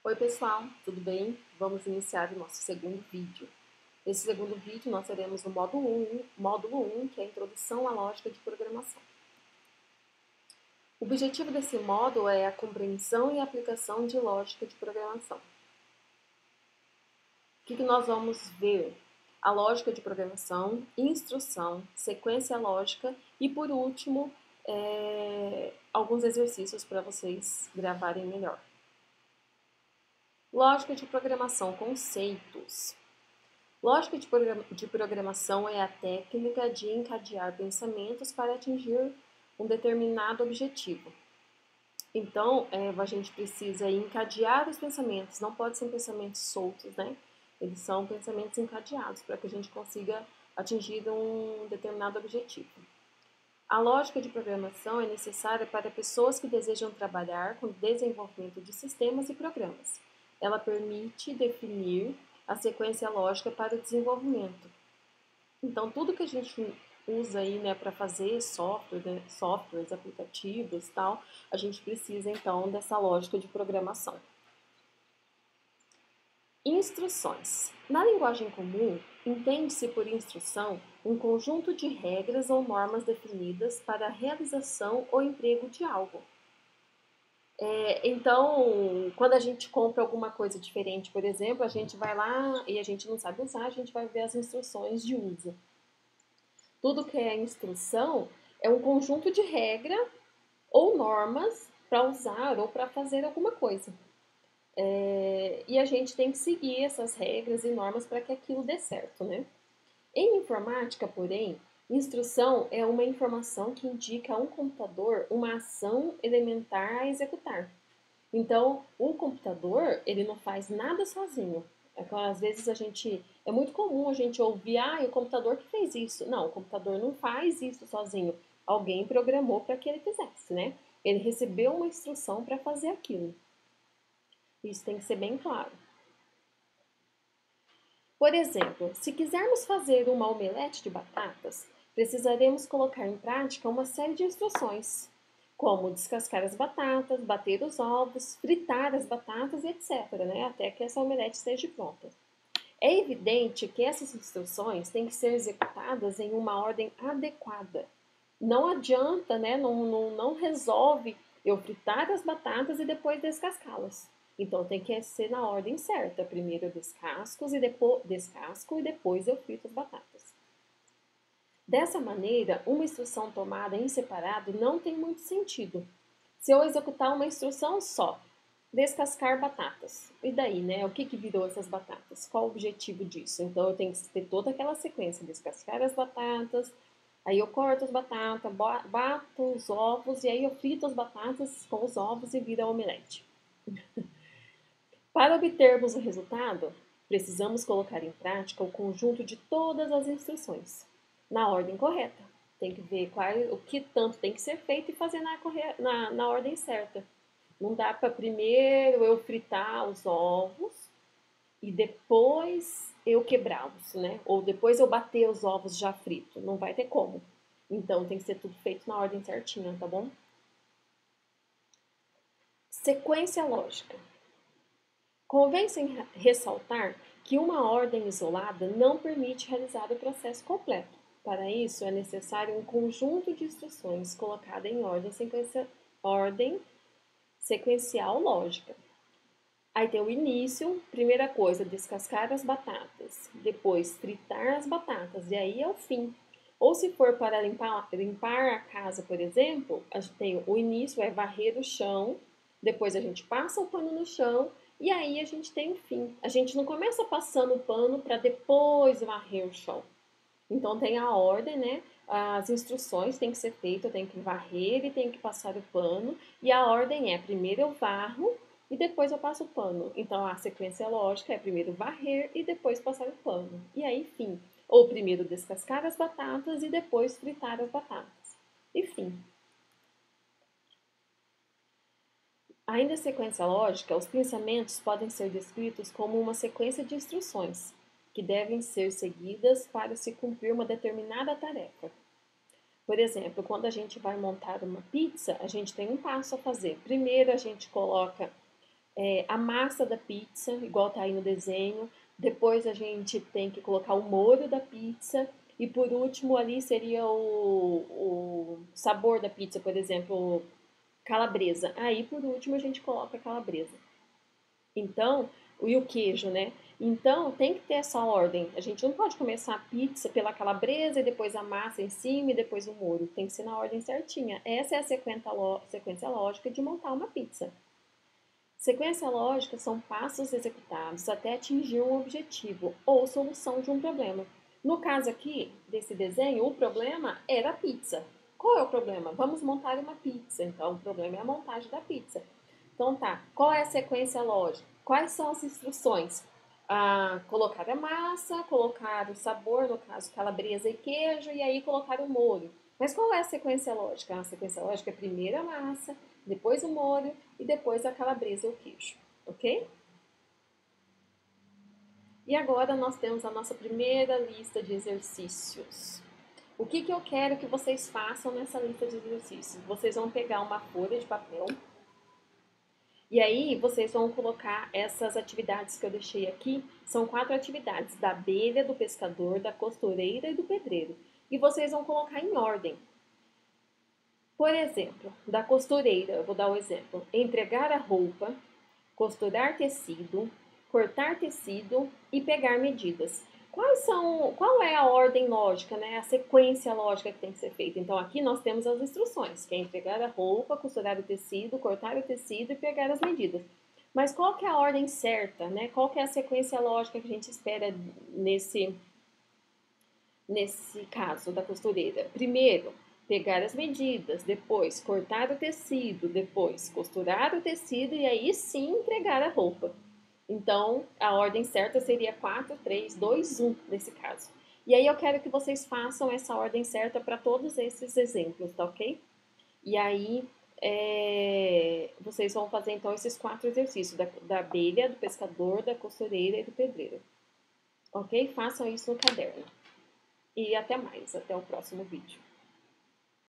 Oi pessoal, tudo bem? Vamos iniciar o nosso segundo vídeo. Nesse segundo vídeo nós teremos o módulo 1, que é a Introdução à Lógica de Programação. O objetivo desse módulo é a compreensão e aplicação de lógica de programação. O que nós vamos ver? A lógica de programação, instrução, sequência lógica e, por último, alguns exercícios para vocês gravarem melhor. Lógica de programação, conceitos. Lógica de programação é a técnica de encadear pensamentos para atingir um determinado objetivo. Então, a gente precisa encadear os pensamentos, não pode ser pensamentos soltos, né? Eles são pensamentos encadeados para que a gente consiga atingir um determinado objetivo. A lógica de programação é necessária para pessoas que desejam trabalhar com desenvolvimento de sistemas e programas. Ela permite definir a sequência lógica para o desenvolvimento. Então, tudo que a gente usa aí, né, para fazer softwares, aplicativos e tal, a gente precisa, então, dessa lógica de programação. Instruções. Na linguagem comum, entende-se por instrução um conjunto de regras ou normas definidas para a realização ou emprego de algo. Então, quando a gente compra alguma coisa diferente, por exemplo, a gente vai lá e a gente não sabe usar, a gente vai ver as instruções de uso. Tudo que é instrução é um conjunto de regras ou normas para usar ou para fazer alguma coisa. E a gente tem que seguir essas regras e normas para que aquilo dê certo, né? Em informática, porém, instrução é uma informação que indica a um computador uma ação elementar a executar. Então, o computador, ele não faz nada sozinho. Às vezes é muito comum a gente ouvir, é o computador que fez isso. Não, o computador não faz isso sozinho. Alguém programou para que ele fizesse, né? Ele recebeu uma instrução para fazer aquilo. Isso tem que ser bem claro. Por exemplo, se quisermos fazer uma omelete de batatas, precisaremos colocar em prática uma série de instruções, como descascar as batatas, bater os ovos, fritar as batatas, etc., né, até que essa omelete esteja pronta. É evidente que essas instruções têm que ser executadas em uma ordem adequada. Não adianta, né, não resolve eu fritar as batatas e depois descascá-las. Então tem que ser na ordem certa. Primeiro eu descasco e depois eu frito as batatas. Dessa maneira, uma instrução tomada em separado não tem muito sentido. Se eu executar uma instrução só, descascar batatas, e daí, né? O que virou essas batatas? Qual o objetivo disso? Então eu tenho que ter toda aquela sequência: descascar as batatas, aí eu corto as batatas, bato os ovos e aí eu frito as batatas com os ovos e vira omelete. Para obtermos o resultado, precisamos colocar em prática o conjunto de todas as instruções, na ordem correta. Tem que ver o que tanto tem que ser feito e fazer na ordem certa. Não dá para primeiro eu fritar os ovos e depois eu quebrá-los, né? Ou depois eu bater os ovos já fritos. Não vai ter como. Então tem que ser tudo feito na ordem certinha, tá bom? Sequência lógica. Convém ressaltar que uma ordem isolada não permite realizar o processo completo. Para isso, é necessário um conjunto de instruções colocada em ordem sequencial lógica. Aí tem o início, primeira coisa, descascar as batatas, depois fritar as batatas, e aí é o fim. Ou se for para limpar a casa, por exemplo, a gente tem o início, é varrer o chão, depois a gente passa o pano no chão, e aí a gente tem o fim. A gente não começa passando o pano para depois varrer o chão. Então tem a ordem, né? As instruções têm que ser feitas, eu tenho que varrer e tenho que passar o pano. E a ordem é: primeiro eu varro e depois eu passo o pano. Então a sequência lógica é primeiro varrer e depois passar o pano. E aí, fim. Ou primeiro descascar as batatas e depois fritar as batatas. E fim. Ainda a sequência lógica, os pensamentos podem ser descritos como uma sequência de instruções que devem ser seguidas para se cumprir uma determinada tarefa. Por exemplo, quando a gente vai montar uma pizza, a gente tem um passo a fazer. Primeiro a gente coloca a massa da pizza, igual tá aí no desenho. Depois a gente tem que colocar o molho da pizza. E por último ali seria o sabor da pizza, por exemplo, calabresa. Aí por último a gente coloca a calabresa. Então, e o queijo, né? Então tem que ter essa ordem. A gente não pode começar a pizza pela calabresa e depois a massa em cima e depois o molho. Tem que ser na ordem certinha. Essa é a sequência lógica de montar uma pizza. Sequência lógica são passos executados até atingir um objetivo ou solução de um problema. No caso aqui, desse desenho, o problema era a pizza. Qual é o problema? Vamos montar uma pizza. Então, o problema é a montagem da pizza. Então, tá. Qual é a sequência lógica? Quais são as instruções? Colocar a massa, colocar o sabor, no caso, calabresa e queijo, e aí colocar o molho. Mas qual é a sequência lógica? A sequência lógica é primeiro a massa, depois o molho e depois a calabresa ou queijo, ok? E agora nós temos a nossa primeira lista de exercícios. O que eu quero que vocês façam nessa lista de exercícios? Vocês vão pegar uma folha de papel e aí vocês vão colocar essas atividades que eu deixei aqui. São 4 atividades, da abelha, do pescador, da costureira e do pedreiro. E vocês vão colocar em ordem. Por exemplo, da costureira, eu vou dar o exemplo: entregar a roupa, costurar tecido, cortar tecido e pegar medidas. Qual é a ordem lógica, né? A sequência lógica que tem que ser feita? Então aqui nós temos as instruções, que é entregar a roupa, costurar o tecido, cortar o tecido e pegar as medidas. Mas qual que é a ordem certa, né? Qual que é a sequência lógica que a gente espera nesse caso da costureira? Primeiro, pegar as medidas, depois cortar o tecido, depois costurar o tecido e aí sim entregar a roupa. Então, a ordem certa seria 4, 3, 2, 1 nesse caso. E aí eu quero que vocês façam essa ordem certa para todos esses exemplos, tá ok? E aí vocês vão fazer então esses 4 exercícios, da abelha, do pescador, da costureira e do pedreiro. Ok? Façam isso no caderno. E até mais, até o próximo vídeo.